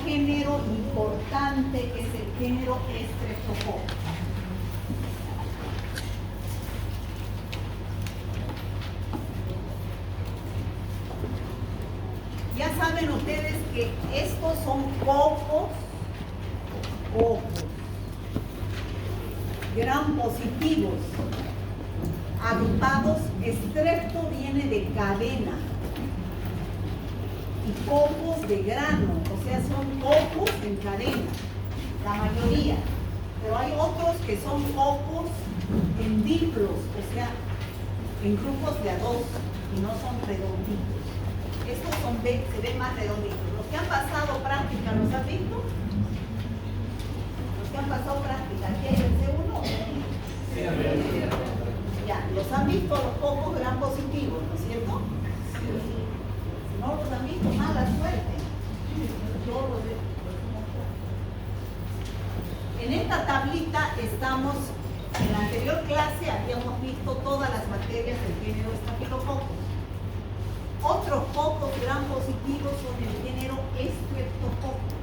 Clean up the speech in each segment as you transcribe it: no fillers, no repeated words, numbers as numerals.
género importante que es el género Streptococcus. Ya saben ustedes que estos son cocos gram positivos agrupados. Strepto viene de cadena y cocos de grano, o sea, son cocos en cadena, la mayoría. Pero hay otros que son cocos en diplos, o sea, en grupos de a dos y no son redonditos. Estos son se ven más redonditos. Los que han pasado práctica, ¿los han visto? Los que han pasado práctica, ¿aquí hay el C1? Sí. Ya, los han visto los cocos gram positivos, ¿no es cierto? Sí. Si no los han visto, mala suerte. Yo los he... En esta tablita estamos, en la anterior clase habíamos visto todas las bacterias del género Staphylococcus. Otros cocos gram positivos son el género Streptococcus.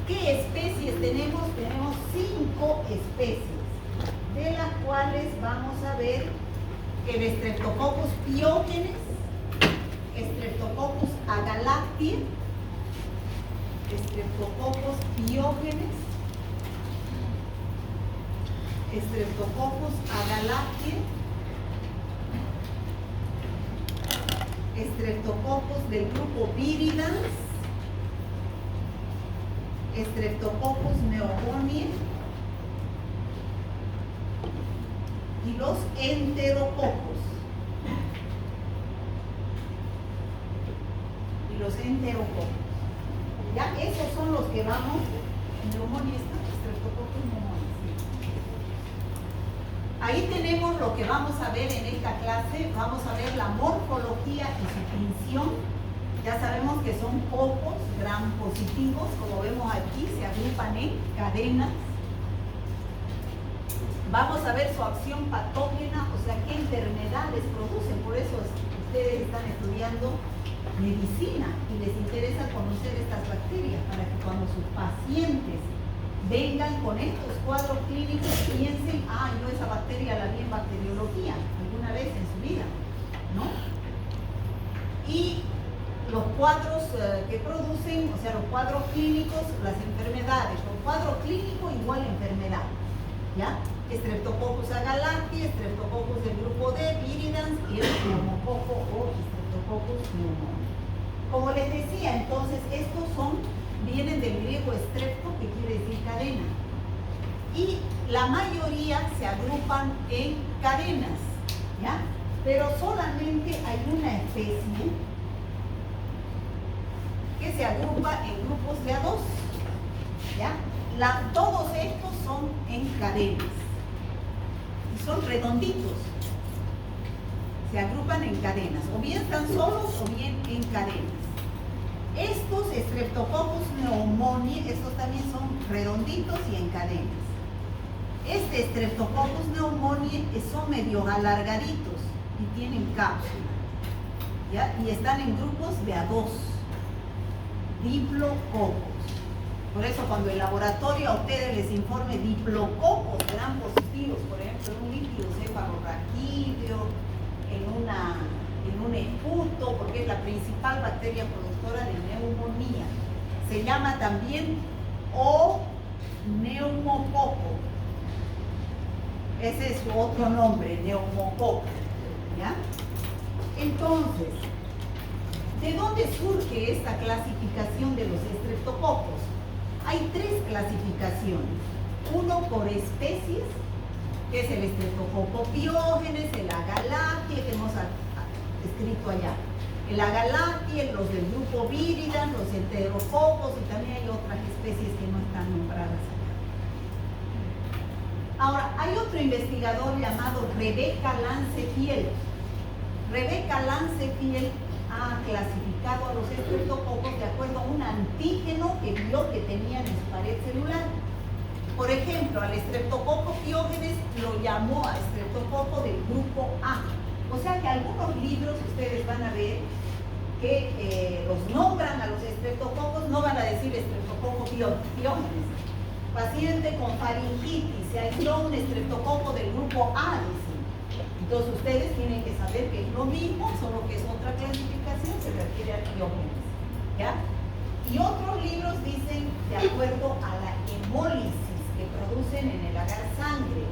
¿Qué especies tenemos? Tenemos 5 especies, de las cuales vamos a ver el Streptococcus pyogenes, Streptococcus agalactiae, Streptococcus pyogenes, Streptococcus agalactiae, Streptococcus del grupo Viridans, Streptococcus pneumoniae y los enterococos. Ya esos son los que vamos, pneumoniae, Streptococcus pneumoniae. Ahí tenemos lo que vamos a ver en esta clase. Vamos a ver la morfología y su función. Ya sabemos que son cocos gram positivos, como vemos aquí, se agrupan en cadenas. Vamos a ver su acción patógena, o sea, qué enfermedades producen. Por eso ustedes están estudiando medicina y les interesa conocer estas bacterias, para que cuando sus pacientes vengan con estos cuadros clínicos piensen, no, esa bacteria la vi en bacteriología alguna vez en su vida, ¿no? Y los cuadros que producen, o sea, los cuadros clínicos, las enfermedades. Los cuadros clínicos igual enfermedad, ¿ya? Streptococcus agalactiae, Streptococcus del grupo D, Viridans y el pneumococo o Streptococcus pneumoniae. Como les decía, entonces, estos vienen del griego strepto, que quiere decir cadena. Y la mayoría se agrupan en cadenas, ¿ya? Pero solamente hay una especie que se agrupa en grupos de a dos, ¿ya? Todos estos son en cadenas. Y son redonditos. Se agrupan en cadenas. O bien están solos o bien en cadenas. Estos Streptococcus pneumoniae, estos también son redonditos y en cadenas. Este Streptococcus pneumoniae son medio alargaditos y tienen cápsula, ¿ya? Y están en grupos de a dos, diplococos. Por eso cuando el laboratorio a ustedes les informe diplococos gram positivos, por ejemplo, en un líquido cefalorraquídeo, en un esputo, porque es la principal bacteria productora de neumonía. Se llama también neumococo. Ese es su otro nombre, neumococo, ¿ya? Entonces, ¿de dónde surge esta clasificación de los streptococos? Hay 3 clasificaciones. Uno por especies, que es el Streptococcus pyogenes, el agalactiae, que hemos escrito allá. El agalactiae, los del grupo Viridans, los enterococos, y también hay otras especies que no están nombradas acá. Ahora, hay otro investigador llamado Rebecca Lancefield. Rebecca Lancefield ha clasificado a los streptococos de acuerdo a un antígeno que vio que tenían en su pared celular. Por ejemplo, al Streptococcus pyogenes lo llamó a Streptococo del grupo A. O sea que algunos libros ustedes van a ver que los nombran a los estreptococos, no van a decir estreptococo piógenes. Paciente con faringitis, se aisló un estreptococo del grupo A, dicen. Entonces ustedes tienen que saber que es lo mismo, solo que es otra clasificación, se refiere a piógenes, ¿ya? Y otros libros dicen de acuerdo a la hemólisis que producen en el agar sangre.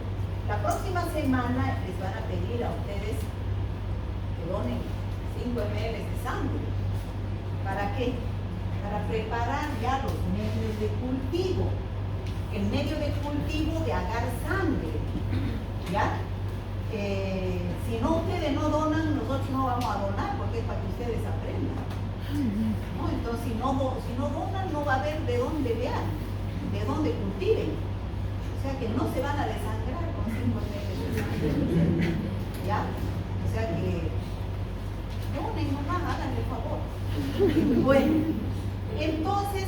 La próxima semana les van a pedir a ustedes que donen 5 ml de sangre. ¿Para qué? Para preparar ya los medios de cultivo. El medio de cultivo de agar sangre. ¿Ya? Si no, ustedes no donan, nosotros no vamos a donar porque es para que ustedes aprendan. ¿No? Entonces, si no donan, no va a haber de dónde vean, de dónde cultiven. O sea que no se van a desangrar con 5 ml de sangre. ¿Ya? O sea que donen nomás, háganle el favor. Bueno, entonces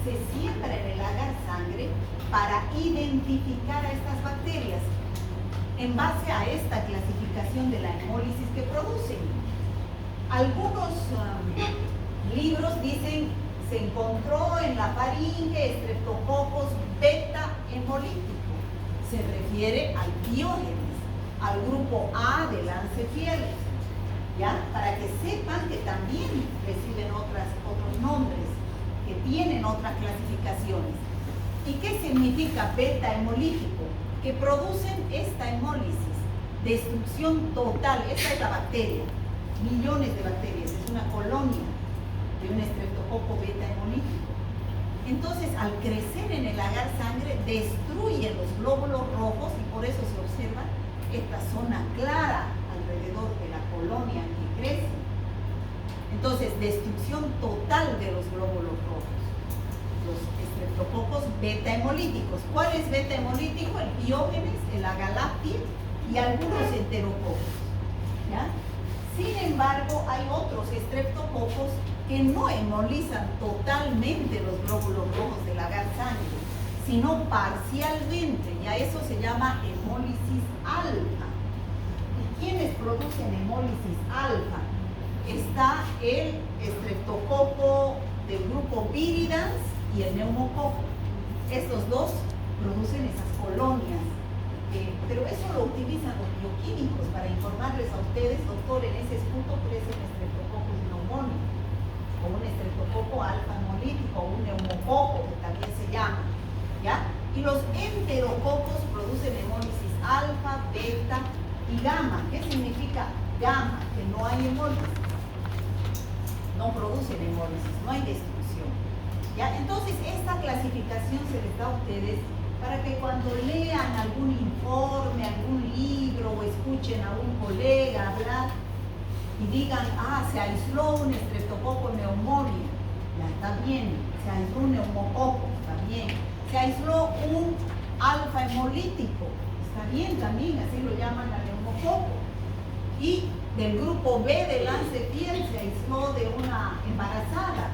se siembra en el agar sangre para identificar a estas bacterias en base a esta clasificación de la hemólisis que producen. Algunos libros dicen se encontró en la faringe estreptococos beta hemolítico. Se refiere al piógenes, al grupo A de Lancefieres, ¿ya? Para que sepan que también reciben otros nombres, que tienen otras clasificaciones. ¿Y qué significa beta hemolítico? Que producen esta hemólisis, destrucción total. Esta es la bacteria, millones de bacterias, es una colonia de un estreptococo beta hemolítico. Entonces, al crecer en el agar sangre, destruyen los glóbulos rojos y por eso se observa esta zona clara alrededor de la colonia que crece. Entonces, destrucción total de los glóbulos rojos. Los estreptococos beta hemolíticos. ¿Cuál es beta hemolítico? El piógenes, el agalactia y algunos enterococos. ¿Ya? Sin embargo, hay otros estreptococos que no hemolizan totalmente los glóbulos rojos del agar sangre, sino parcialmente, y a eso se llama hemólisis alfa. ¿Y quiénes producen hemólisis alfa? Está el estreptococo del grupo viridans y el neumococo. Estos dos producen esas colonias, pero eso lo utilizan los bioquímicos para informarles a ustedes, doctor, en ese esputo crece un estreptococcus pneumoniae, o un estreptococo alfa hemolítico, o un neumococo, que también se llama, ¿ya? Y los enterococos producen hemólisis alfa, beta y gamma. ¿Qué significa gamma? Que no hay hemólisis. No producen hemólisis, no hay destrucción. ¿Ya? Entonces, esta clasificación se les da a ustedes para que cuando lean algún informe, algún libro o escuchen a un colega hablar y digan, se aisló un estreptococo pneumoniae, ya está bien, se aisló un neumococo, está bien, se aisló un alfa hemolítico, está bien también, así lo llaman al neumococo, y del grupo B de Lancefieres se aisló de una embarazada,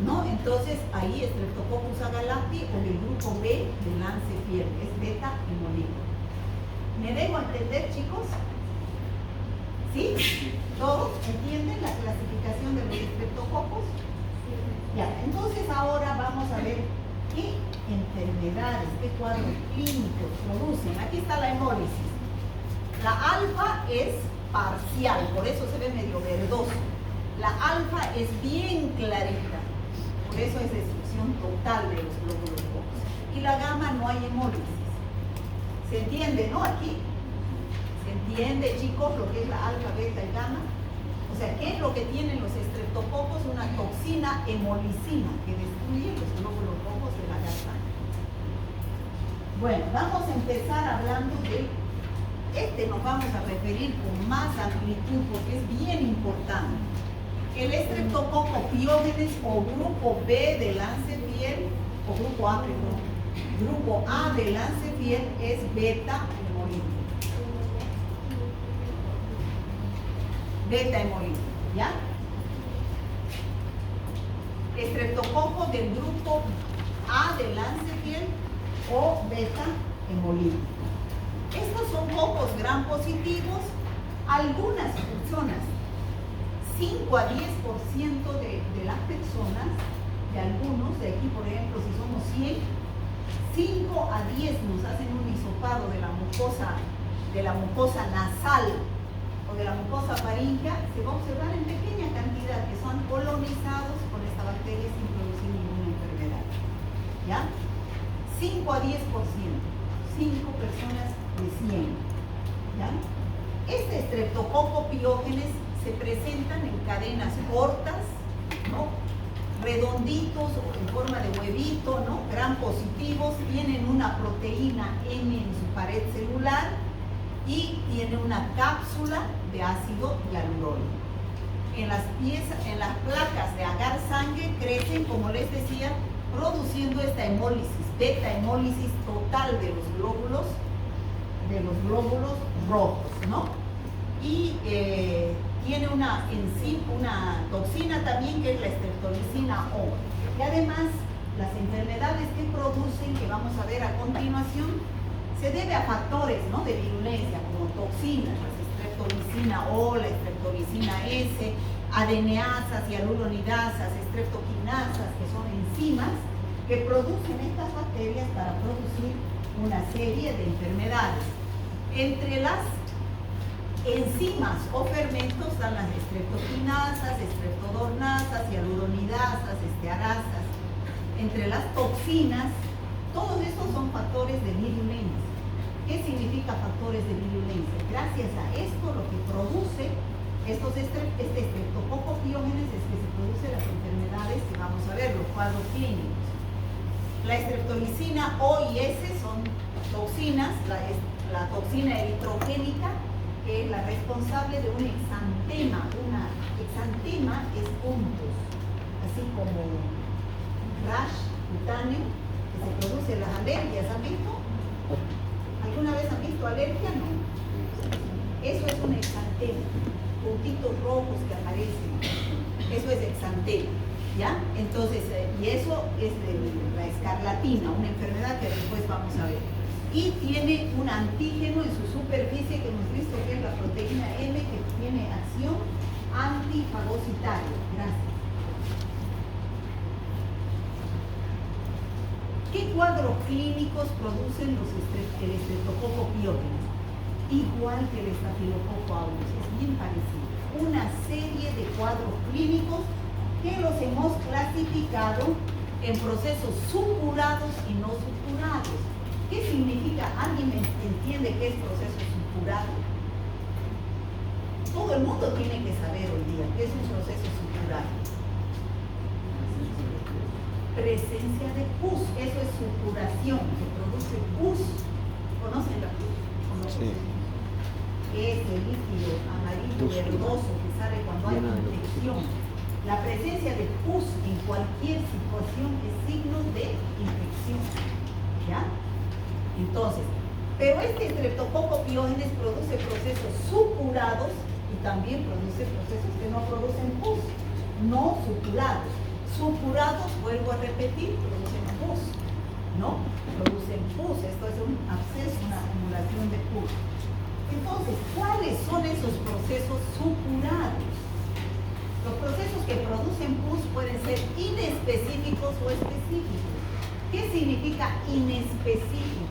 ¿no? Entonces ahí Streptococcus agalacti o del grupo B de Lancefieres, es beta hemolítico. ¿Me dejo entender, chicos? ¿Sí? ¿Todos entienden la clasificación de los estreptococos? Ya, entonces ahora vamos a ver qué enfermedades, qué cuadros clínicos producen. Aquí está la hemólisis. La alfa es parcial, por eso se ve medio verdoso. La alfa es bien clarita, por eso es destrucción total de los glóbulos rojos. Y la gamma no hay hemólisis. ¿Se entiende, no? Aquí. ¿Se entiende, chicos, lo que es la alfa, beta y gamma? O sea, ¿qué es lo que tienen los estreptococos? Una toxina hemolicina que destruye los glóbulos rojos de la garganta. Bueno, vamos a empezar hablando de nos vamos a referir con más amplitud porque es bien importante. El estreptococo piógenes o grupo B de Lancefieres, o grupo A, perdón, grupo A de Lancefieres es beta hemolítico. Beta hemolítico, ¿ya? Estreptococo del grupo A de Lancefieres o beta hemolítico. Estos son cocos gram positivos. Algunas personas 5 a 10% de las personas, de algunos, de aquí por ejemplo, si somos 100, 5 a 10 nos hacen un hisopado de la mucosa nasal o de la mucosa faríngea, se va a observar en pequeña cantidad que son colonizados con esta bacteria sin producir ninguna enfermedad. ¿Ya? 5 a 10%, 5 personas de 100. ¿Ya? Este Streptococcus pyogenes se presentan en cadenas cortas, ¿no? Redonditos o en forma de huevito, ¿no? Gram positivos, tienen una proteína M en su pared celular y tiene una cápsula de ácido hialurónico. En las placas de agar sangre crecen, como les decía, produciendo esta hemólisis, beta hemólisis total de los glóbulos rojos, ¿no? Y tiene una toxina también que es la streptolicina O. Y además, las enfermedades que producen, que vamos a ver a continuación, se debe a factores, ¿no?, de virulencia, como toxinas, la streptolicina O, la streptolicina S, adeneasas, hialuronidasas, streptokinasas, que son enzimas que producen estas bacterias para producir una serie de enfermedades. Entre las enzimas o fermentos están las streptokinasas, streptodornasas, hialuronidasas, estearasas. Entre las toxinas, todos estos son factores de virulencia. ¿Qué significa factores de virulencia? Gracias a esto, lo que produce este Streptococcus pyogenes es que se producen las enfermedades que vamos a ver, los cuadros clínicos. La streptolicina O y S son toxinas, la toxina eritrogénica, que es la responsable de un exantema. Exantema es puntos, así como rash cutáneo, que se produce en las alergias. ¿Han visto? ¿Alguna vez han visto alergia? No. Eso es un exantema, puntitos rojos que aparecen. Eso es exantema, ¿ya? Entonces, y eso es la escarlatina, una enfermedad que después vamos a ver. Y tiene un antígeno en su superficie que hemos visto que es la proteína M, que tiene acción antifagocitaria. Gracias. ¿Qué cuadros clínicos producen el Streptococcus pyogenes? Igual que el Staphylococcus aureus, es bien parecido. Una serie de cuadros clínicos que los hemos clasificado en procesos supurados y no supurados. ¿Qué significa? ¿Alguien entiende qué es proceso supurado? Todo el mundo tiene que saber hoy día qué es un proceso supurado. Presencia de pus, eso es supuración, que produce pus. ¿Conocen la pus? Sí. Es el líquido amarillo verdoso que sale cuando hay infección. La presencia de pus en cualquier situación es signo de infección. ¿Ya? Entonces, pero este Streptococcus pyogenes produce procesos supurados y también produce procesos que no producen pus, no supurados. Supurados, vuelvo a repetir, producen pus, ¿no? Producen pus, esto es un absceso, una acumulación de pus. Entonces, ¿cuáles son esos procesos supurados? Los procesos que producen pus pueden ser inespecíficos o específicos. ¿Qué significa inespecífico?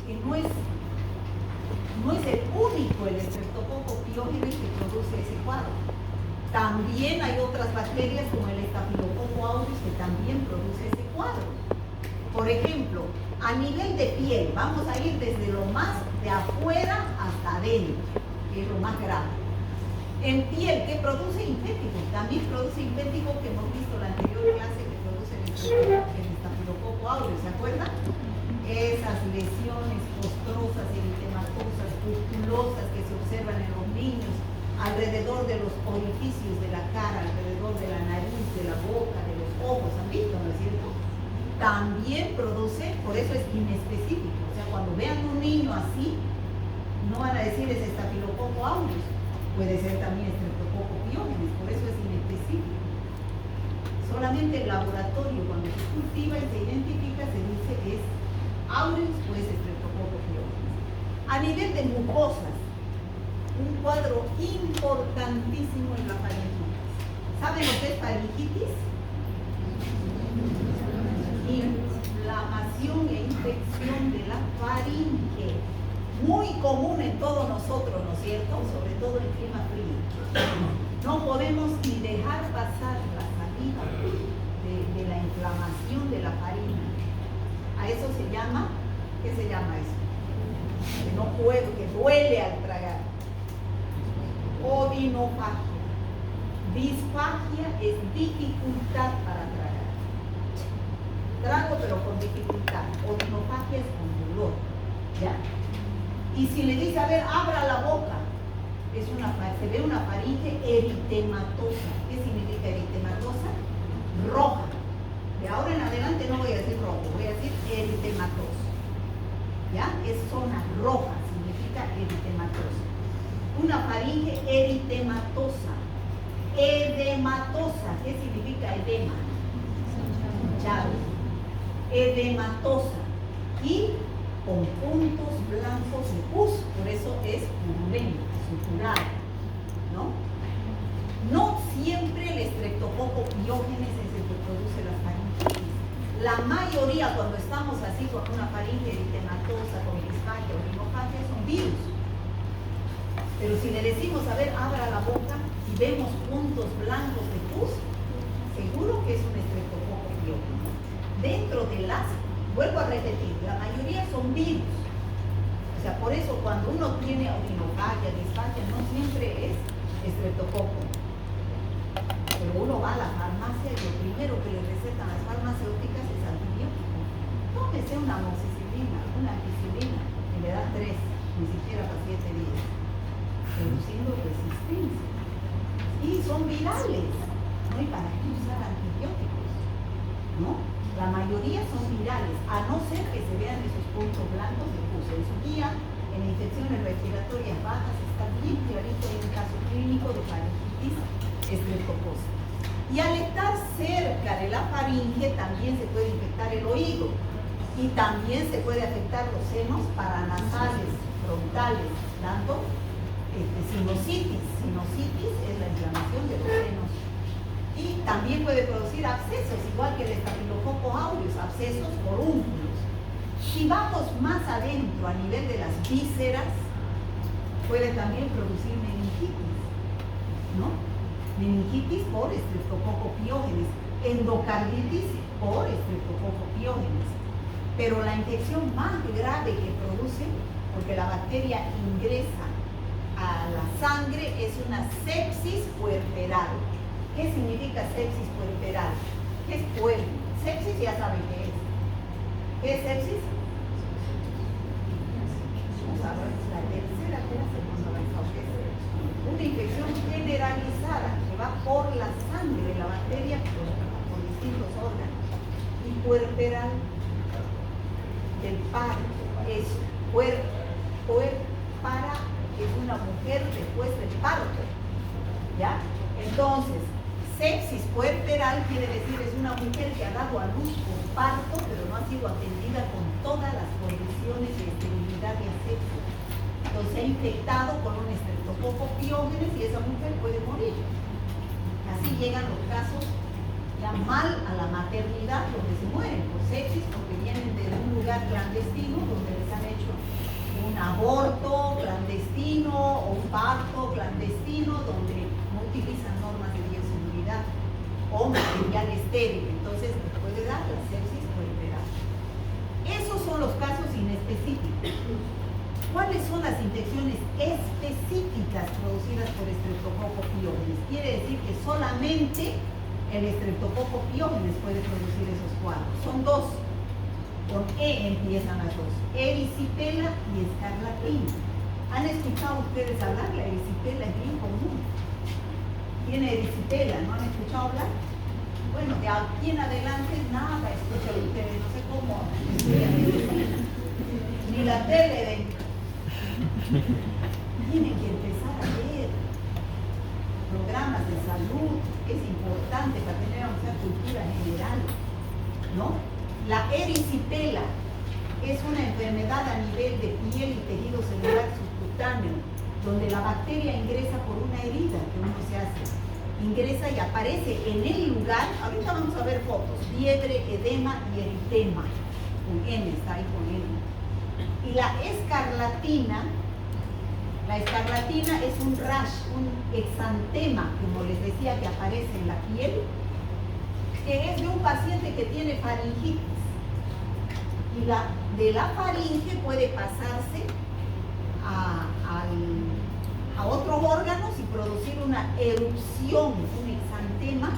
Que no es el único el Streptococcus pyogenes que produce ese cuadro. También hay otras bacterias como el Staphylococcus aureus que también produce ese cuadro. Por ejemplo, a nivel de piel, vamos a ir desde lo más de afuera hasta adentro, que es lo más grave. En piel, ¿qué produce? Infético. También produce infético, que hemos visto en la anterior clase, que produce el Staphylococcus aureus, ¿se acuerdan? Esas lesiones costrosas, eritematosas, pustulosas que se observan en los niños, alrededor de los orificios de la cara, alrededor de la nariz, de la boca, de los ojos, ¿han visto, no es cierto? También produce, por eso es inespecífico, o sea, cuando vean un niño así, no van a decir es Staphylococcus aureus, puede ser también Streptococcus pyogenes, por eso es inespecífico. Solamente el laboratorio, cuando se cultiva y se identifica, se dice que es aureus o es Streptococcus pyogenes. A nivel de mucosas, un cuadro importantísimo en la faringitis. ¿Saben lo que es faringitis? Inflamación e infección de la faringe. Muy común en todos nosotros, ¿no es cierto? Sobre todo en clima frío. No podemos ni dejar pasar la salida de la inflamación de la faringe. A eso se llama, ¿qué se llama eso? Que no puedo, que duele al tragar. Odinofagia. Disfagia es dificultad para tragar. Trago pero con dificultad. Odinofagia es con dolor. ¿Ya? Y si le dice, a ver, abra la boca, se ve una faringe eritematosa. ¿Qué significa eritematosa? Roja. De ahora en adelante no voy a decir rojo, voy a decir eritematosa. ¿Ya? Es zona roja, significa eritematosa. Una faringe eritematosa. Edematosa. ¿Qué significa edema? Hinchado. Edematosa. Y con puntos blancos de pus, por eso es purulenta, suturada, ¿no? No siempre el estreptococo piógenes es el que produce las faringitis. La mayoría, cuando estamos así con una faringe eritematosa, con disfagia o rinofagia, son virus. Pero si le decimos, a ver, abra la boca y vemos puntos blancos de pus, seguro que es un estreptococo piógenes. Dentro de las, vuelvo a repetir, la mayoría son virus. O sea, por eso cuando uno tiene odinofagia, disfagia, no siempre es estreptococo. Pero uno va a la farmacia y lo primero que le recetan las farmacéuticas es antibiótico. Tómese una amoxicilina, una ampicilina, y le da 3, ni siquiera para 7 días, produciendo resistencia. Y son virales, no hay para qué usar antibióticos, ¿no? La mayoría son virales, a no ser que se vean esos puntos blancos de pus. En su guía, en infecciones respiratorias bajas, está bien clarito en un caso clínico de faringitis estreptococa. Y al estar cerca de la faringe también se puede infectar el oído y también se puede afectar los senos paranasales, frontales, dando sinusitis. Sinusitis es la inflamación de los senos. Y también puede producir abscesos, igual que el estafilococo aureus, abscesos forúnculos. Si vamos más adentro, a nivel de las vísceras, puede también producir meningitis, ¿no? Meningitis por estreptococo piógenes, endocarditis por estreptococo piógenes. Pero la infección más grave que produce, porque la bacteria ingresa a la sangre, es una sepsis puerperal. ¿Qué significa sepsis puerperal? ¿Qué es puerpe? Sepsis ya saben qué es. ¿Qué es sepsis? Vamos a ver, la tercera clase cuando avanzamos. Una infección generalizada que va por la sangre, la bacteria por distintos órganos. Y puerperal del parto es puerpara, que es una mujer después del parto. ¿Ya? Entonces, sepsis puerperal quiere decir es una mujer que ha dado a luz por parto, pero no ha sido atendida con todas las condiciones de esterilidad y asepsia. Entonces se ha infectado con un estreptococo piógenes y esa mujer puede morir. Así llegan los casos ya mal a la maternidad, donde se mueren por sepsis, porque vienen de un lugar clandestino donde les han hecho un aborto clandestino o un parto clandestino donde no utilizan normas de bioseguridad o material estéril. Entonces les puede dar la sepsis puerperal. Esos son los casos inespecíficos. ¿Cuáles son las infecciones específicas producidas por estreptococo piógenes? Quiere decir que solamente el estreptococo piógenes puede producir esos cuadros. Son dos. Con E empiezan las dos. Erisipela y escarlatina. ¿Han escuchado ustedes hablar? La erisipela es bien común. Tiene erisipela, ¿no han escuchado hablar? Bueno, de aquí en adelante nada escuchan ustedes, no sé cómo estudian medicina. Ni la tele ven. Tienen que empezar a ver programas de salud, es importante para tener una cultura general, ¿no? La erisipela es una enfermedad a nivel de piel y tejido celular subcutáneo donde la bacteria ingresa por una herida que uno se hace. Ingresa y aparece en el lugar, ahorita vamos a ver fotos, fiebre, edema y eritema, con N, está ahí con N. Y la escarlatina es un rash, un exantema, como les decía, que aparece en la piel, que es de un paciente que tiene faringitis. Y de la faringe puede pasarse a otros órganos y producir una erupción, un exantema,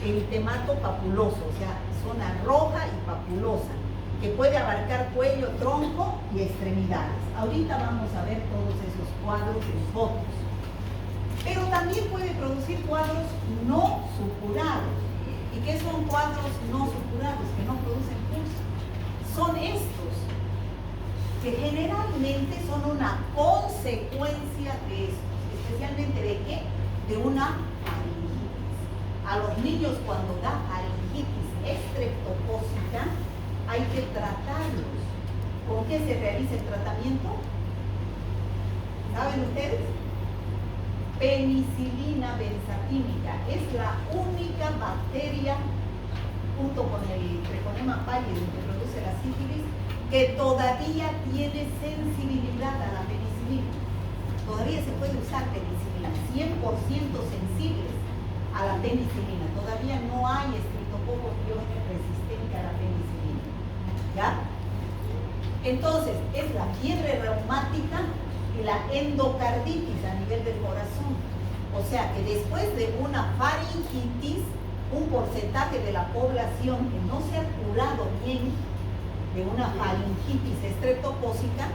eritemato papuloso, o sea, zona roja y papulosa, que puede abarcar cuello, tronco y extremidades. Ahorita vamos a ver todos esos cuadros en fotos. Pero también puede producir cuadros no supurados. ¿Y qué son cuadros no supurados? Que no producen pulso. Son estos, que generalmente son una consecuencia de estos, especialmente ¿de qué? De una faringitis. A los niños cuando da faringitis estreptocócica hay que tratarlos. ¿Con qué se realiza el tratamiento? ¿Saben ustedes? Penicilina benzatínica. Es la única bacteria, junto con el Treponema pallidum que produce la sífilis, que todavía tiene sensibilidad a la penicilina. Todavía se puede usar penicilina, 100% sensibles a la penicilina. Todavía no hay estreptococo piógenes resistente a la penicilina. ¿Ya? Entonces, es la fiebre reumática y la endocarditis a nivel del corazón. O sea que después de una faringitis, un porcentaje de la población que no se ha curado bien de una faringitis estreptocócica,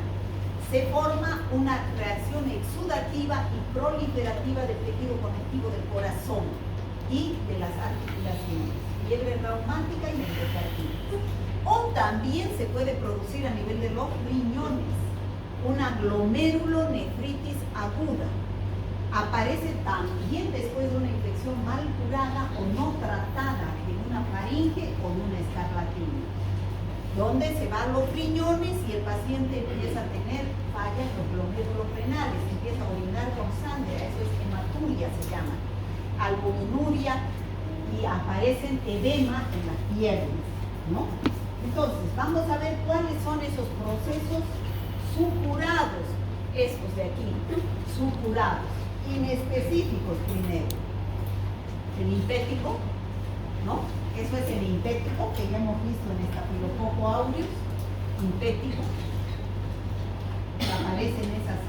se forma una reacción exudativa y proliferativa del tejido conectivo del corazón y de las articulaciones, fiebre reumática y endocarditis. O también se puede producir a nivel de los riñones una glomerulonefritis aguda. Aparece también después de una infección mal curada o no tratada de una faringe o de una escarlatina, donde se van los riñones y el paciente empieza a tener fallas los glomérulos renales, empieza a orinar con sangre, eso es hematuria se llama, albuminuria, y aparecen edema en las piernas, ¿no? Entonces, vamos a ver cuáles son esos procesos supurados, estos de aquí, supurados, inespecíficos primero. El linfético, ¿no? Eso es el linfético que ya hemos visto en Staphylococcus aureus, linfético. Aparecen esas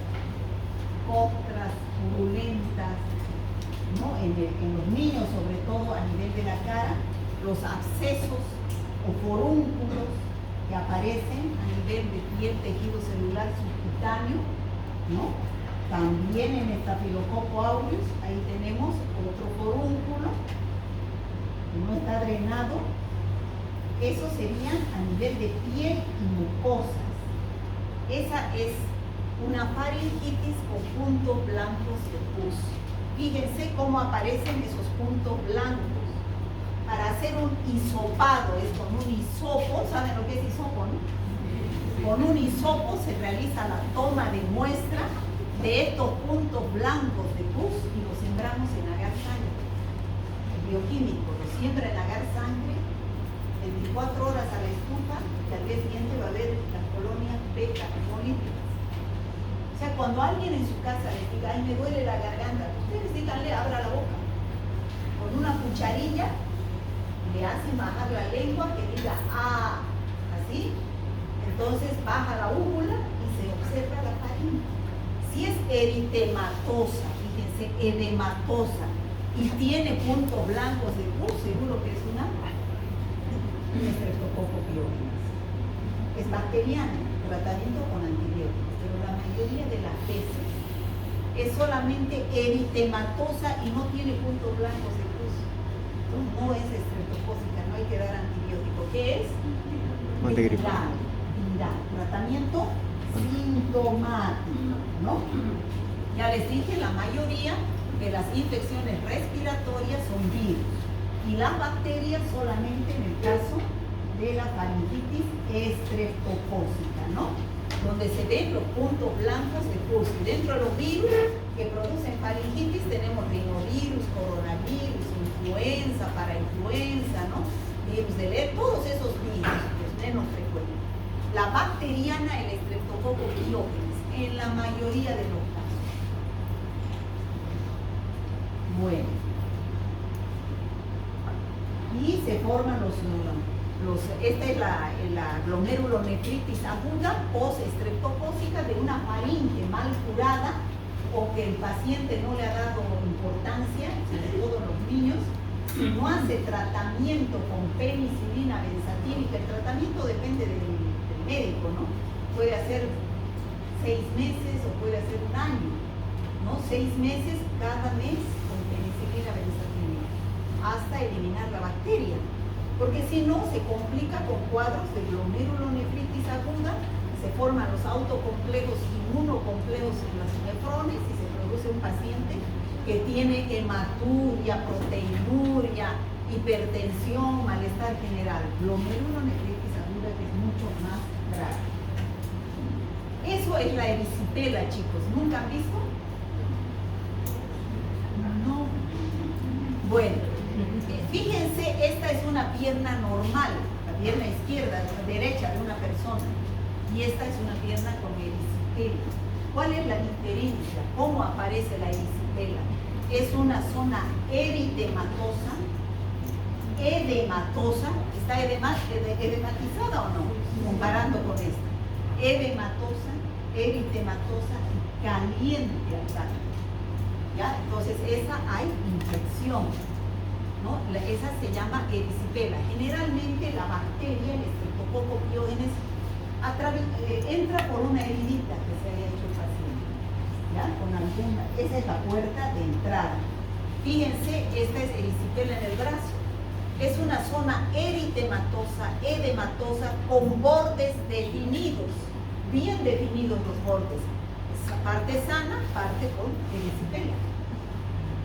costras purulentas, ¿no? En los niños, sobre todo a nivel de la cara, los abscesos o forúnculos que aparecen a nivel de piel, tejido celular subcutáneo, ¿no? También en Staphylococcus aureus, ahí tenemos otro forúnculo que no está drenado. Eso serían a nivel de piel y mucosas. Esa es una faringitis o puntos blancos de pus. Fíjense cómo aparecen esos puntos blancos. Para hacer un hisopado, es con un hisopo, ¿saben lo que es hisopo, no? Con un hisopo se realiza la toma de muestra de estos puntos blancos de pus y los sembramos en agar sangre. El bioquímico lo siembra en agar sangre, 24 horas a la estufa, y al día siguiente va a haber las colonias beta hemolíticas. O sea, cuando alguien en su casa les diga, ay, me duele la garganta, ustedes díganle, abra la boca. Con una cucharilla le hacen bajar la lengua, que diga, ah, así. Entonces baja la úvula y se observa la faringe. Si es eritematosa, fíjense, edematosa, y tiene puntos blancos de pus, seguro que es una Streptococcus pyogenes. Es bacteriana, tratamiento con antibióticos, pero la mayoría de las veces es solamente eritematosa y no tiene puntos blancos de pus. Entonces no es estreptocócica, no hay que dar antibiótico. ¿Qué es? Viral. Tratamiento sintomático, ¿no? Ya les dije, la mayoría de las infecciones respiratorias son virus y las bacterias solamente en el caso de la faringitis estreptocócica, ¿no? donde se ven los puntos blancos de pus. Dentro de los virus que producen faringitis tenemos rinovirus, coronavirus, influenza, parainfluenza, ¿no? Virus de leer, todos esos virus, los menos frecuentes. La bacteriana, el Streptococcus pyogenes, en la mayoría de los casos. Bueno. Y se forman esta es la glomerulonefritis aguda post-estreptocócica de una faringe mal curada o que el paciente no le ha dado importancia, sobre todo en los niños. Si no hace tratamiento con penicilina benzatínica, el tratamiento depende del médico, ¿no? Puede hacer 6 meses o puede hacer 1 año, ¿no? 6 meses cada mes con penicilina benzatínica hasta eliminar la bacteria, porque si no se complica con cuadros de glomerulonefritis aguda, se forman los autocomplejos inmunocomplejos en las nefrones y se produce un paciente que tiene hematuria, proteinuria, hipertensión, malestar general. Glomerulonefritis aguda, que es mucho más grave. Eso es la erisipela, chicos. ¿Nunca han visto? No. Bueno, fíjense, esta es una pierna normal, la pierna izquierda, la derecha de una persona. Y esta es una pierna con erisipela. ¿Cuál es la diferencia? ¿Cómo aparece la erisipela? Es una zona eritematosa, edematosa. ¿Está edematizada o no? Comparando con esta. Edematosa, eritematosa y caliente al tacto. ¿Ya? Entonces, esa hay infección, ¿no? Esa se llama erisipela. Generalmente la bacteria, el Streptococcus pyogenes, entra por una heridita que se haya hecho el paciente, ¿ya? Con alguna, esa es la puerta de entrada. Fíjense, esta es erisipela en el brazo. Es una zona eritematosa, edematosa, con bordes definidos, bien definidos los bordes. Esa parte sana, parte con erisipela.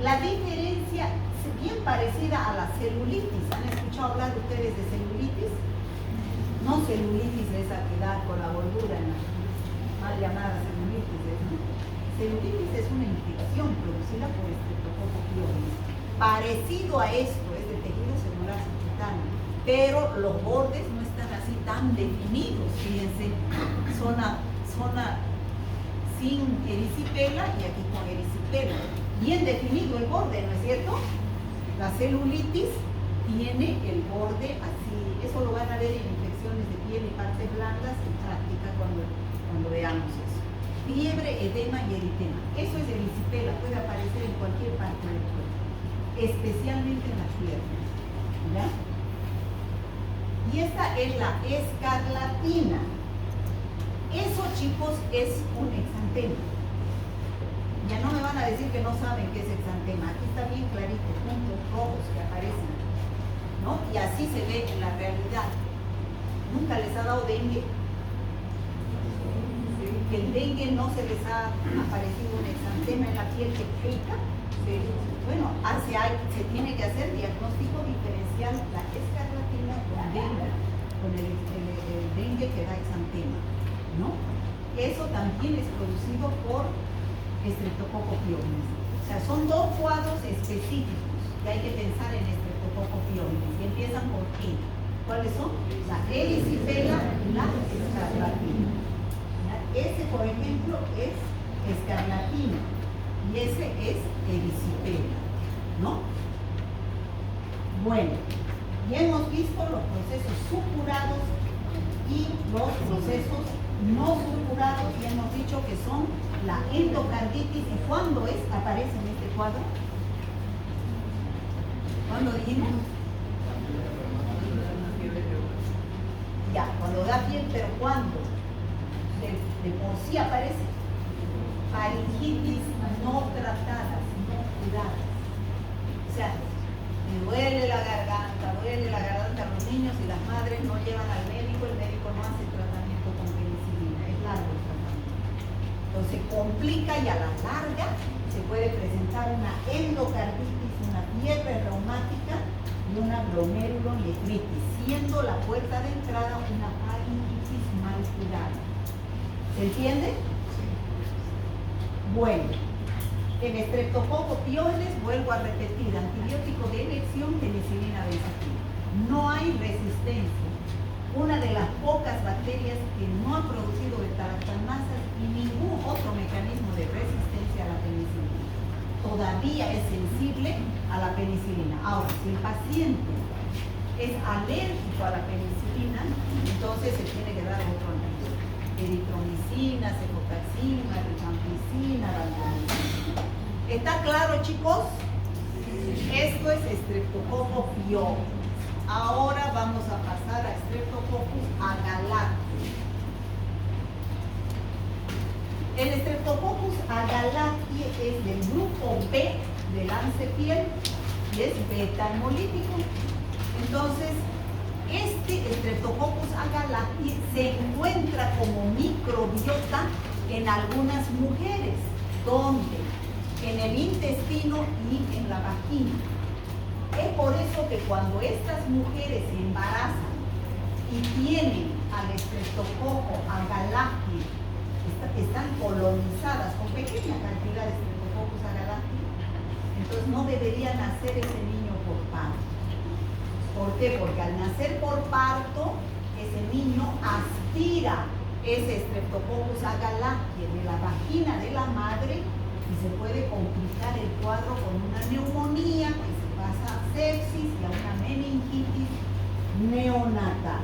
La diferencia es bien parecida a la celulitis. ¿Han escuchado hablar ustedes de celulitis? No celulitis esa que da con la gordura en la mal llamada celulitis. Celulitis es una infección producida por Streptococcus pyogenes. Parecido a esto, es de tejido celular subcutáneo, pero los bordes no están así tan definidos. Fíjense, zona sin erisipela y aquí con erisipela. Bien definido el borde, ¿no es cierto? La celulitis tiene el borde así, eso lo van a ver en infecciones de piel y partes blandas en práctica cuando veamos eso. Fiebre, edema y eritema. Eso es erisipela, puede aparecer en cualquier parte del cuerpo, especialmente en las piernas. ¿Ya? Y esta es la escarlatina. Eso, chicos, es un exantema. Ya no me van a decir que no saben qué es exantema. Aquí está bien clarito, puntos rojos que aparecen, ¿no? Y así se ve en la realidad. ¿Nunca les ha dado dengue? El dengue no se les ha aparecido un exantema en la piel que pica. Bueno, se tiene que hacer diagnóstico diferencial la escarlatina con el dengue que da exantema, ¿no? Eso también es producido por Streptococcus pyogenes. O sea, son 2 cuadros específicos que hay que pensar en Streptococcus pyogenes y empiezan por qué. ¿Cuáles son? La erisipela y la escarlatina. Ese, por ejemplo, es escarlatina y ese es erisipela, ¿no? Bueno, ya hemos visto los procesos supurados y los procesos no supurados, y hemos dicho que son la endocarditis. ¿Y cuándo aparece en este cuadro? ¿Cuándo dijimos? Ya, cuando da fiebre, pero ¿cuándo? De por sí aparece. Faringitis no tratadas, no curadas. O sea, me duele la garganta a los niños y las madres no llevan al médico, el médico no hace tratamiento con penicilina, es largo el tratamiento. Entonces complica y a la larga se puede presentar una endocarditis, una fiebre reumática y una glomerulonefritis, siendo la puerta de entrada una faringitis mal curada. ¿Se entiende? Bueno, el Streptococcus pyogenes, vuelvo a repetir, antibiótico de elección, penicilina benzatina. No hay resistencia. Una de las pocas bacterias que no ha producido beta-lactamasas y ningún otro mecanismo de resistencia a la penicilina. Todavía es sensible a la penicilina. Ahora, si el paciente es alérgico a la penicilina, entonces se tiene que dar otro antibiótico. Eritromicina, cefotaxima, rifampicina, vancomicina. ¿Está claro, chicos? Esto es Streptococcus pyogenes. Ahora vamos a pasar a Streptococcus agalactiae. El Streptococcus agalactiae es del grupo B de Lancepiel y es beta hemolítico. Entonces, este Streptococcus agalactiae se encuentra como microbiota en algunas mujeres, donde en el intestino y en la vagina. Es por eso que cuando estas mujeres se embarazan y tienen al Streptococcus agalactiae, están colonizadas con pequeña cantidad de Streptococcus agalactiae, entonces no debería nacer ese niño por parto. ¿Por qué? Porque al nacer por parto, ese niño aspira ese Streptococcus agalactiae de la vagina de la madre y se puede complicar el cuadro con una neumonía que se pasa a sepsis y a una meningitis neonatal.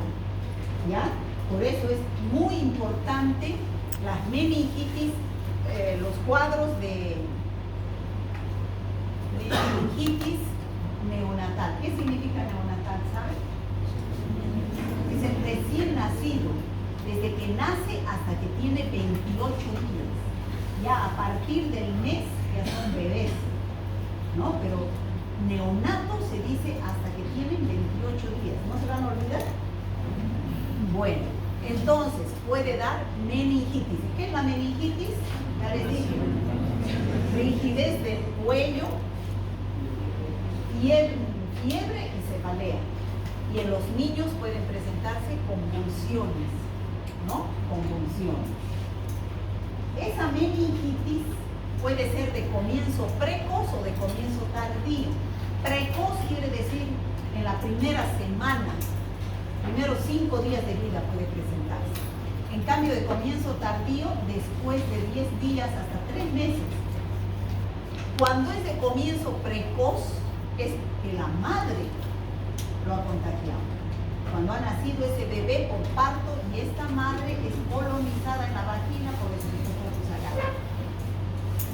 ¿Ya? Por eso es muy importante las meningitis, los cuadros de meningitis neonatal. ¿Qué significa neonatal? ¿Saben? Es el recién nacido, desde que nace hasta que tiene 28 días. Ya a partir del mes ya son bebés, ¿no? Pero neonato se dice hasta que tienen 28 días. ¿No se van a olvidar? Bueno, entonces puede dar meningitis. ¿Qué es la meningitis? Ya les dije. Rigidez del cuello, fiebre y cefalea. Y en los niños pueden presentarse convulsiones, ¿no? Convulsiones. Esa meningitis puede ser de comienzo precoz o de comienzo tardío. Precoz quiere decir en la primera semana, primeros 5 días de vida puede presentarse. En cambio de comienzo tardío, después de 10 días hasta 3 meses. Cuando es de comienzo precoz, es que la madre lo ha contagiado. Cuando ha nacido ese bebé por parto y esta madre es colonizada en la vagina por el Streptococcus agalactiae,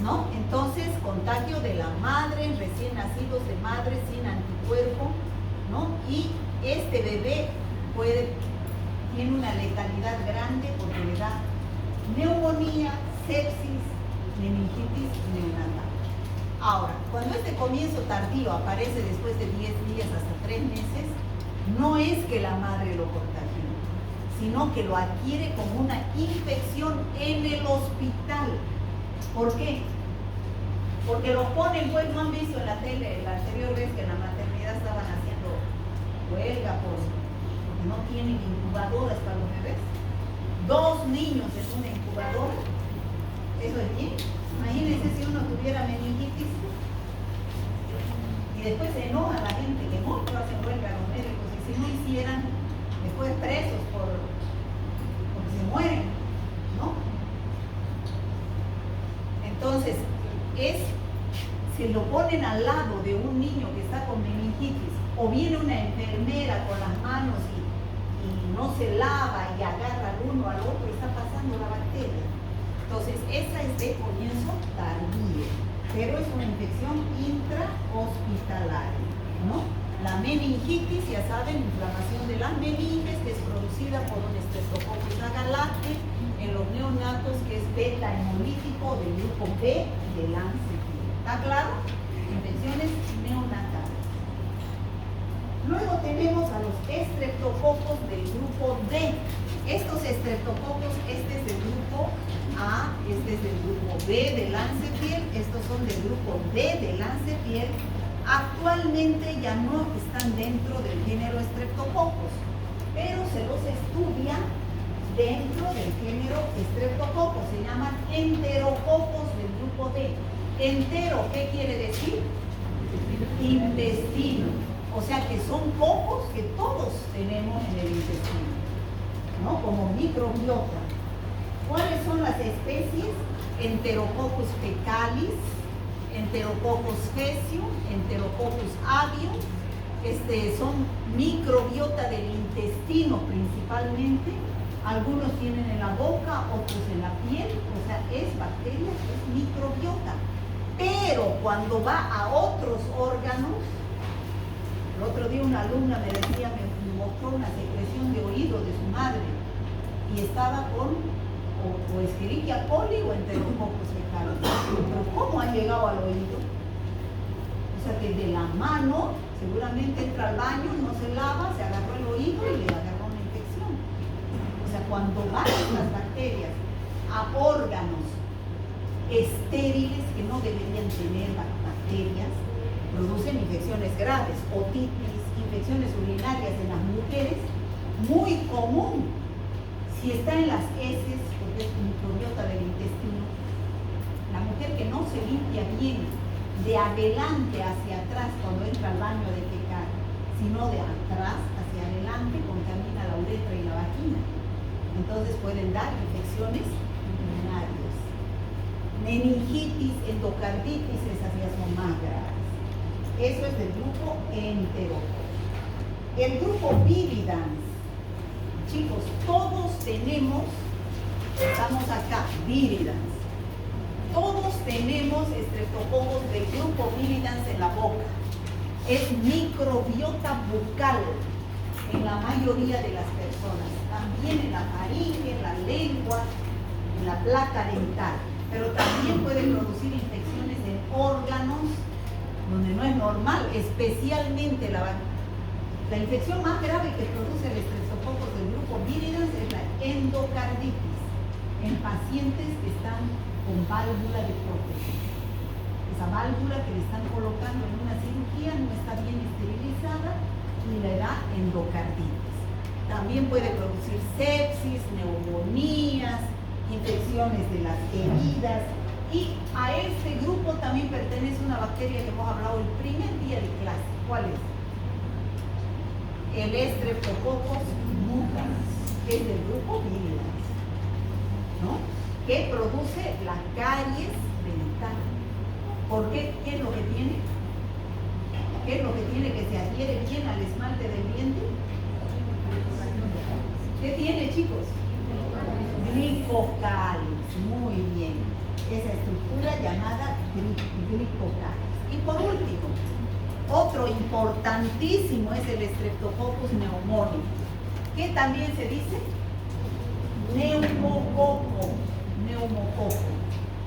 ¿no? Entonces, contagio de la madre, recién nacidos de madre sin anticuerpo, ¿no? Y este bebé tiene una letalidad grande porque le da neumonía, sepsis, meningitis neonatal. Ahora, cuando este comienzo tardío aparece después de 10 días hasta 3 meses, no es que la madre lo contagió, sino que lo adquiere como una infección en el hospital. ¿Por qué? Porque lo ponen, pues no han visto en la tele la anterior vez que en la maternidad estaban haciendo huelga porque no tienen incubadoras para los bebés. 2 niños en una incubadora, eso es bien. Imagínense si uno tuviera meningitis y después se enoja la gente que no hacen huelga a los médicos y si no hicieran, después presos porque se mueren, ¿no? Entonces, se lo ponen al lado de un niño que está con meningitis o viene una enfermera con las manos y no se lava y agarra al uno al otro, está pasando la bacteria. Entonces, esa es de comienzo tardío, pero es una infección intrahospitalaria, ¿no? La meningitis, ya saben, inflamación de las meninges, que es producida por un Streptococcus agalactiae en los neonatos, que es beta hemolítico del grupo B de Lancepiel. ¿Está claro? Infecciones neonatales. Luego tenemos a los estreptococos del grupo D. Estos estreptococos, este es del grupo A, este es del grupo B de Lancepiel, estos son del grupo D de Lancepiel. Actualmente ya no están dentro del género Streptococcus, pero se los estudia dentro del género Streptococcus. Se llaman enterococos del grupo D. Entero, ¿qué quiere decir? Intestino. O sea que son cocos que todos tenemos en el intestino, ¿no? Como microbiota. ¿Cuáles son las especies? Enterococcus fecalis, Enterococcus faecium, Enterococcus avium. Son microbiota del intestino principalmente. Algunos tienen en la boca, otros en la piel. O sea, es bacteria, es microbiota. Pero cuando va a otros órganos, el otro día una alumna me decía, me mostró una secreción de oído de su madre y estaba con o Escherichia coli o Enterococcus fecalis. Pero ¿cómo ha llegado al oído? O sea que de la mano, seguramente entra al baño, no se lava, se agarró el oído y le agarró una infección. O sea, cuando van las bacterias a órganos estériles que no deberían tener bacterias, producen infecciones graves, otitis, infecciones urinarias en las mujeres, muy común. Si está en las heces, porque es microbiota del intestino, la mujer que no se limpia bien de adelante hacia atrás cuando entra al baño de fecar, sino de atrás hacia adelante, contamina la uretra y la vagina. Entonces pueden dar infecciones urinarias. Meningitis, endocarditis, esas ya son más graves. Eso es del grupo Enterococcus. El grupo Viridans. Chicos, todos tenemos, estamos acá, Viridans. Todos tenemos Streptococcus del grupo Viridans en la boca. Es microbiota bucal en la mayoría de las personas. También en la faringe, en la lengua, en la placa dental. Pero también puede producir infecciones en órganos donde no es normal, especialmente la infección más grave que produce el Streptococcus del grupo Viridans es la endocarditis en pacientes que están con válvula de prótesis. Esa válvula que le están colocando en una cirugía no está bien esterilizada y le da endocarditis. También puede producir sepsis, neumonías, infecciones de las heridas. Y a este grupo también pertenece una bacteria que hemos hablado el primer día de clase. ¿Cuál es? El Streptococcus mutans, que es del grupo Viridans, ¿no? Que produce la caries dental. ¿Por qué? ¿Qué es lo que tiene? ¿Qué es lo que tiene que se adhiere bien al esmalte del diente? ¿Qué tiene, chicos? Glicocalis, muy bien. Esa estructura llamada glicocalis. Y por último, otro importantísimo es el Streptococcus pneumoniae, que también se dice neumococo,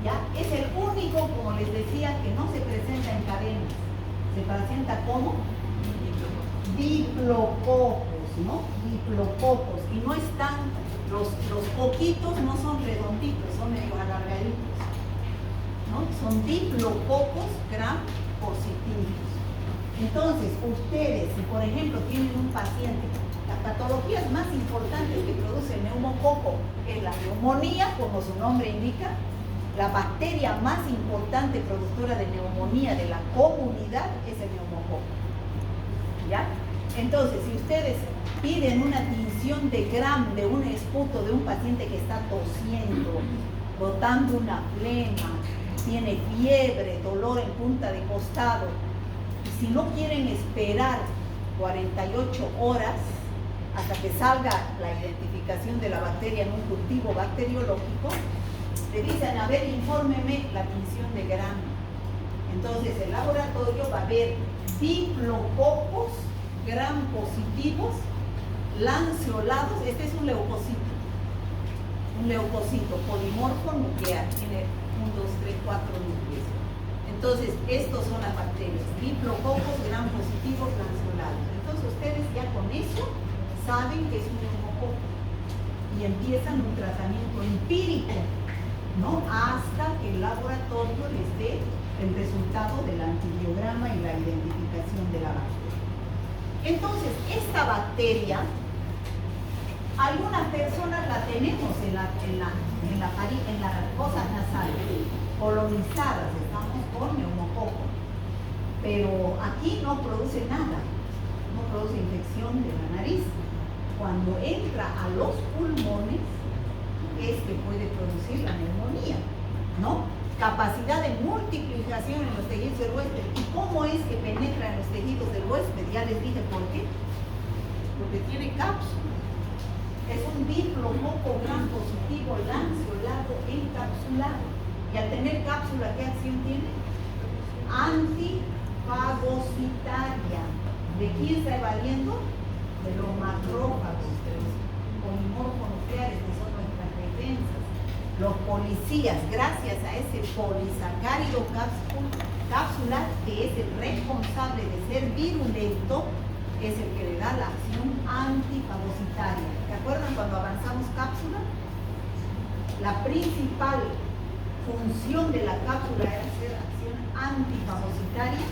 ¿ya? Es el único, como les decía, que no se presenta en cadenas, se presenta como diplococos, ¿no? Diplococos, y no están, los poquitos no son redonditos, son medio alargaditos, ¿no? Son diplococos gram positivos. Entonces, ustedes, si por ejemplo tienen un paciente, las patologías más importantes que produce el neumococo es la neumonía, como su nombre indica, la bacteria más importante productora de neumonía de la comunidad es el neumococo. ¿Ya? Entonces, si ustedes piden una tinción de gram de un esputo de un paciente que está tosiendo, botando una flema, tiene fiebre, dolor en punta de costado, y si no quieren esperar 48 horas hasta que salga la identificación de la bacteria en un cultivo bacteriológico, le dicen, a ver, infórmeme la tinción de gram. Entonces el laboratorio va a ver diplococos gram positivos, lanceolados. Este es un leucocito polimorfo nuclear, tiene 1, 2, 3, 4 núcleos. Entonces estos son las bacterias, diplococos gram positivos lanceolados. Entonces ustedes ya con eso saben que es un neumococo y empiezan un tratamiento empírico, ¿no? Hasta que el laboratorio les dé el resultado del antibiograma y la identificación de la bacteria. Entonces, esta bacteria Algunas personas la tenemos en las fosas nasales, colonizadas, estamos con neumococo, pero aquí no produce nada, no produce infección de la nariz. Cuando entra a los pulmones es que puede producir la neumonía, ¿no? Capacidad de multiplicación en los tejidos del huésped. ¿Y cómo es que penetra en los tejidos del huésped? Ya les dije por qué. Porque tiene cápsula. Es un diplococo gran positivo lanceolado encapsulado. Y al tener cápsula, ¿qué acción tiene? Antifagocitaria. ¿De quién está evadiendo? De los macrófagos, de los polimorfonucleares, que son nuestras defensas. Los policías, gracias a ese polisacárido cápsula, que es el responsable de ser virulento, es el que le da la acción antifagocitaria. ¿Se acuerdan cuando avanzamos cápsula? La principal función de la cápsula era hacer acción antifagocitaria,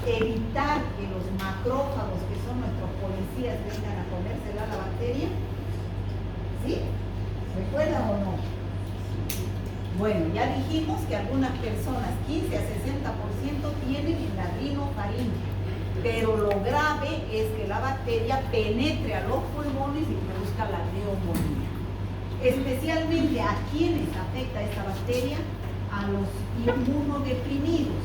evitar que los macrófagos, que son nuestros policías, vengan a comérsela la bacteria. ¿Sí? ¿Recuerdan o no? Bueno, ya dijimos que algunas personas, 15 a 60%, tienen en la rinofaringe, pero lo grave es que la bacteria penetre a los pulmones y produzca la neumonía. Especialmente a quienes afecta esta bacteria, a los inmunodeprimidos.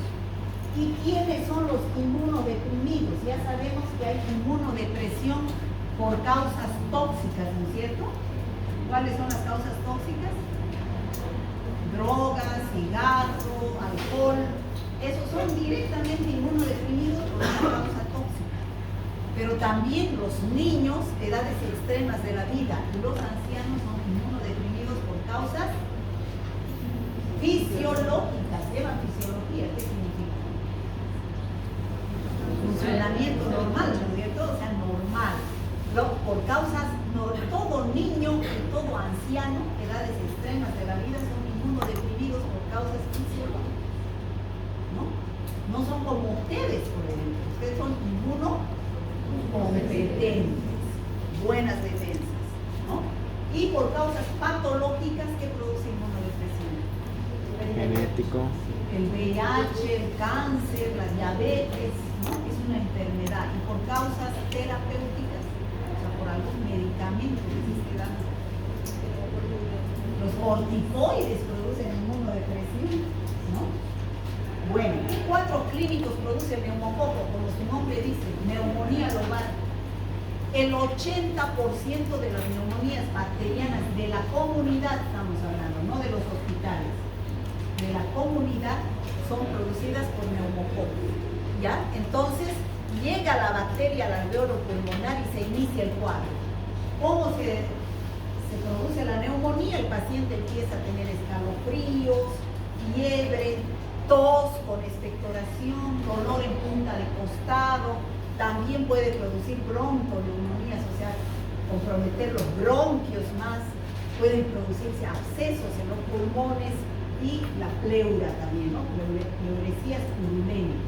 ¿Y quiénes son los inmunodeprimidos? Ya sabemos que hay inmunodepresión por causas tóxicas, ¿no es cierto? ¿Cuáles son las causas tóxicas? Drogas, cigarro, alcohol. Esos son directamente inmunodeprimidos por una causa tóxica. Pero también los niños, edades extremas de la vida, y los ancianos son inmunodeprimidos por causas fisiológicas. Llevan fisiología, ¿qué significa? Funcionamiento normal, ¿no es cierto? O sea, normal. Por causas, todo niño y todo anciano, edades extremas de la vida, son inmunodeprimidos por causas fisiológicas. No son como ustedes, por ejemplo. Ustedes son inmunocompetentes, buenas defensas, ¿no? Y por causas patológicas que producen inmunodepresión. Genético. El VIH, el cáncer, la diabetes, ¿no? Es una enfermedad. Y por causas terapéuticas, o sea, por algún medicamento que se esté dando. Los corticoides producen inmunodepresión, ¿no? Bueno, ¿qué cuadros clínicos produce el neumococo? Como su nombre dice, neumonía lobar. El 80% de las neumonías bacterianas de la comunidad, estamos hablando, no de los hospitales, de la comunidad, son producidas por neumococo. ¿Ya? Entonces, llega la bacteria al alveolo pulmonar y se inicia el cuadro. ¿Cómo se produce la neumonía? El paciente empieza a tener escalofríos, fiebre, tos con expectoración, dolor en punta de costado, también puede producir bronconeumonías, o sea, comprometer los bronquios más, pueden producirse abscesos en los pulmones y la pleura también, ¿no? Pleuresías purulénicas.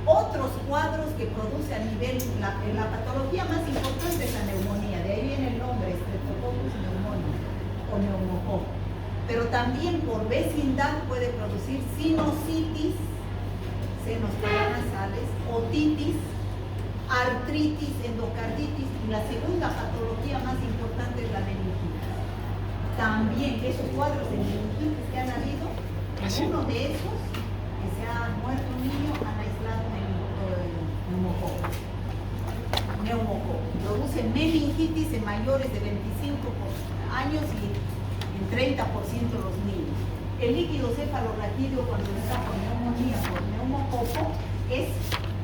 Otros cuadros que produce a nivel, la patología más importante es la neumonía, de ahí viene el nombre, Streptococcus pneumoniae o neumococo. Pero también por vecindad puede producir sinusitis, senos paranasales, otitis, artritis, endocarditis, y la segunda patología más importante es la meningitis. También esos cuadros de meningitis que han habido, uno de esos, que se ha muerto un niño, han aislado neumococo. Neumococo. Produce meningitis en mayores de 25 años y en 30% los niños. El líquido cefalorraquídeo cuando está con neumonía por neumococo es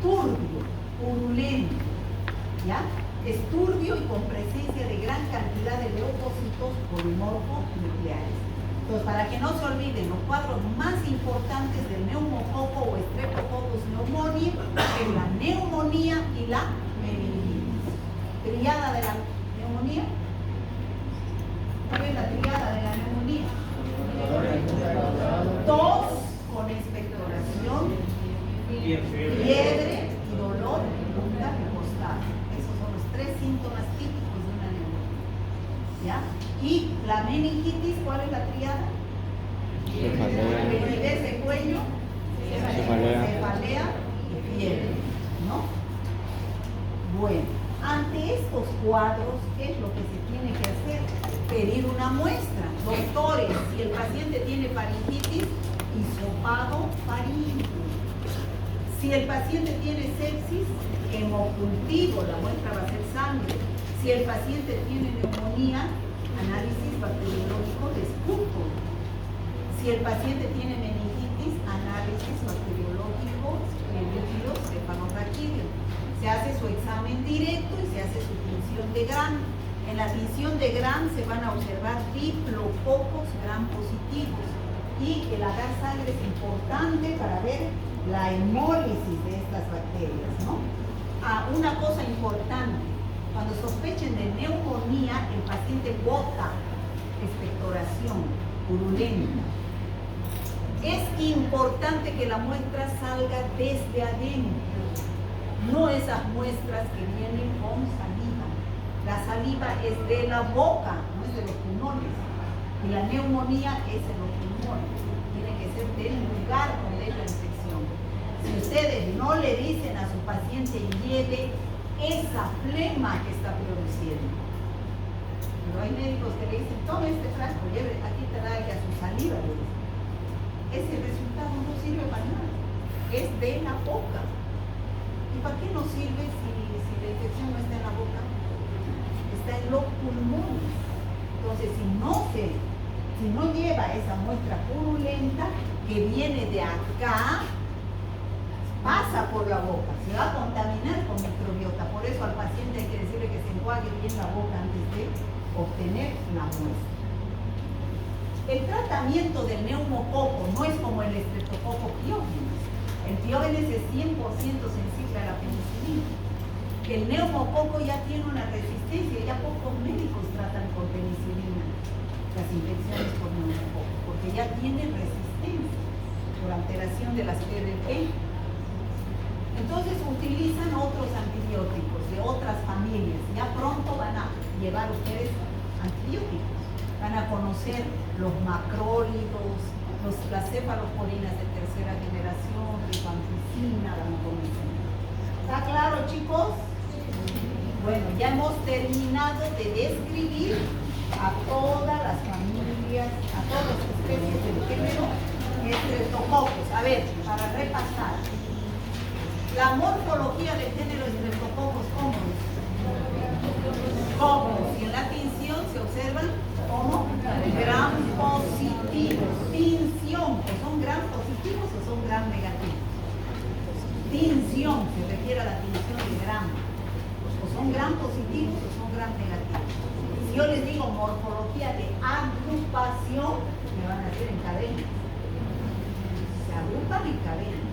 turbio, purulento, ¿ya? Es turbio y con presencia de gran cantidad de leucocitos polimorfonucleares. Entonces, para que no se olviden, los cuadros más importantes del neumococo o Streptococcus pneumoniae es la neumonía y la meningitis. Triada de la neumonía. ¿Cuál es la triada de la neumonía? Tos con expectoración, fiebre y dolor en punta de costado. Esos son los tres síntomas típicos de ¿ya? Y la meningitis, ¿cuál es la triada? Cefalea. Rigidez de cuello, cefalea y fiebre, ¿no? Bueno, ante estos cuadros, ¿qué es lo que se tiene que hacer? Pedir una muestra. Doctores, si el paciente tiene faringitis, hisopado faríngeo. Si el paciente tiene sepsis, hemocultivo, la muestra va a ser sangre. Si el paciente tiene neumonía, análisis bacteriológico de esputo. Si el paciente tiene meningitis, análisis bacteriológico de líquidos cefalorraquídeo. Se hace su examen directo y se hace su tinción de Gram. En la tinción de Gram se van a observar diplococos Gram positivos. Y el agar sangre es importante para ver la hemólisis de estas bacterias, ¿no? Una cosa importante, cuando sospechen de neumonía, el paciente bota expectoración purulenta. Es importante que la muestra salga desde adentro, no esas muestras que vienen con saliva. La saliva es de la boca, no es de los pulmones. Y la neumonía es en los pulmones. Tiene que ser del lugar donde es la infección. Si ustedes no le dicen a su paciente lleve esa flema que está produciendo. Pero hay médicos que le dicen, tome este frasco, lleve, aquí te da ya su saliva. Le dicen. Ese resultado no sirve para nada. Es de la boca. ¿Y para qué nos sirve si la infección no está en la boca? Está en los pulmones. Entonces, si no lleva esa muestra purulenta que viene de acá, pasa por la boca, se va a contaminar con microbiota. Por eso al paciente hay que decirle que se enjuague bien la boca antes de obtener la muestra. El tratamiento del neumococo no es como el estreptococo piógenes. El piógenes es 100% sensible a la penicilina. El neumococo ya tiene una resistencia, ya pocos médicos tratan con penicilina las infecciones por neumococo, porque ya tiene resistencia por alteración de las PDP. Entonces utilizan otros antibióticos de otras familias. Ya pronto van a llevar ustedes antibióticos. Van a conocer los macrólidos, las cefalosporinas de tercera generación, rifampicina, vancomicina. ¿Está claro, chicos? Bueno, ya hemos terminado de describir a todas las familias, a todas las especies del género Streptococcus. A ver, para repasar. La morfología del género Streptococcus, ¿cómo es? Cocos. Y en la tinción se observan como gram positivos. Tinción, o son gram positivos o son gram negativos. Tinción se refiere a la tinción de gram. O son gram positivos o son gram negativos. Si yo les digo morfología de agrupación, me van a decir en cadenas. Se agrupan en cadenas.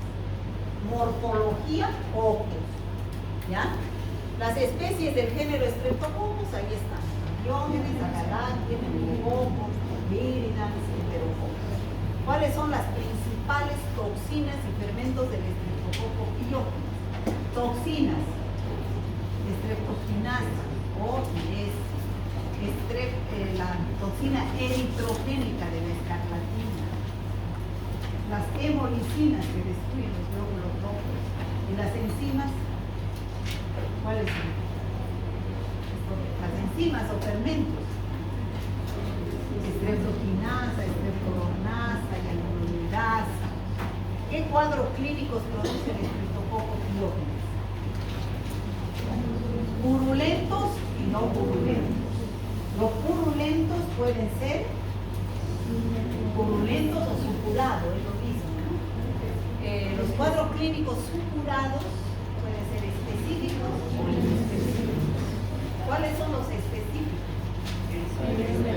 Morfología Coccus, ¿ya? Las especies del género Streptococcus, ahí están. Diógenes, Agalactias, Meningococos, Viridans, Enterococcus. ¿Cuáles son las principales toxinas y fermentos del Streptococo piógenes? Toxinas, Streptokinasa o la toxina eritrogénica de la escarlatina. Las hemolicinas que destruyen los glóbulos rojos. Y las enzimas, ¿cuáles son? Las enzimas o fermentos. Streptokinasa, streptokinasa y alumidasa. ¿Qué cuadros clínicos produce el Streptococo piógenes? Purulentos y no purulentos. Los purulentos pueden ser purulentos o supurados, es lo mismo, ¿no? Los cuadros clínicos supurados pueden ser específicos o inespecíficos. ¿Cuáles son los específicos?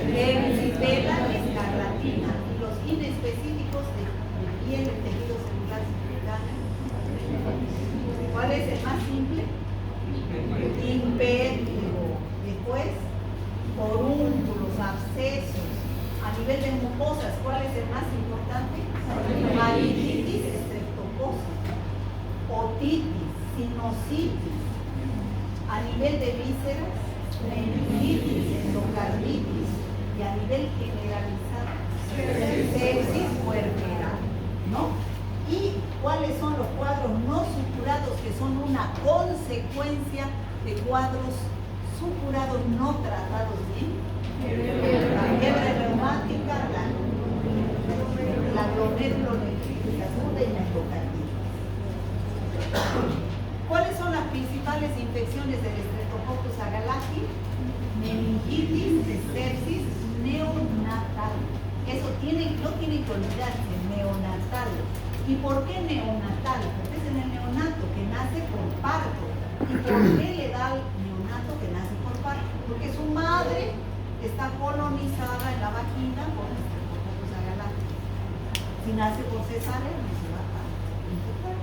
Erisipela, escarlatina. Y los inespecíficos de piel, el tejido celular circundante. ¿Cuál es el más simple? Impétigo. Después, forúnculos, abscesos. A nivel de mucosas, ¿cuál es el más importante? Faringitis estreptocócica, otitis, sinusitis. A nivel de vísceras, meningitis, endocarditis y a nivel generalizado, sepsis puerperal, ¿no? ¿Y cuáles son los cuadros no supurados que son una consecuencia de cuadros supurados no tratados bien? La fiebre reumática, la glomerulonefritis aguda y la endocarditis. ¿Cuáles son las principales infecciones del Streptococcus agalacti? Meningitis, sepsis, neonatal. Eso no tienen que olvidarse, neonatal. ¿Y por qué neonatal? Porque es en el neonato que nace por parto. ¿Y por qué le da al neonato que nace por parto? Porque su madre está colonizada en la vagina por el Streptococcus agalacti. Si nace por cesárea, no se va a infectar.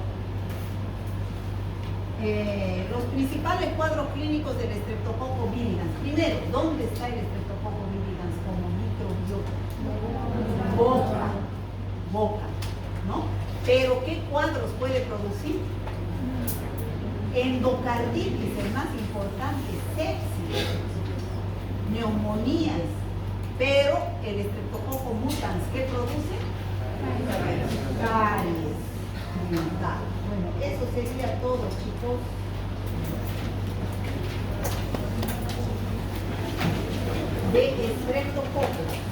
Los principales cuadros clínicos del Streptococcus viridans. Primero, ¿dónde está el Streptococcus viridans como microbiota? Boca, ¿no? Pero ¿qué cuadros puede producir? Endocarditis, el más importante, sepsis, neumonías, pero el Streptococcus mutans, ¿qué produce? Caries dental. Bueno, eso sería todo, chicos. De Streptococcus.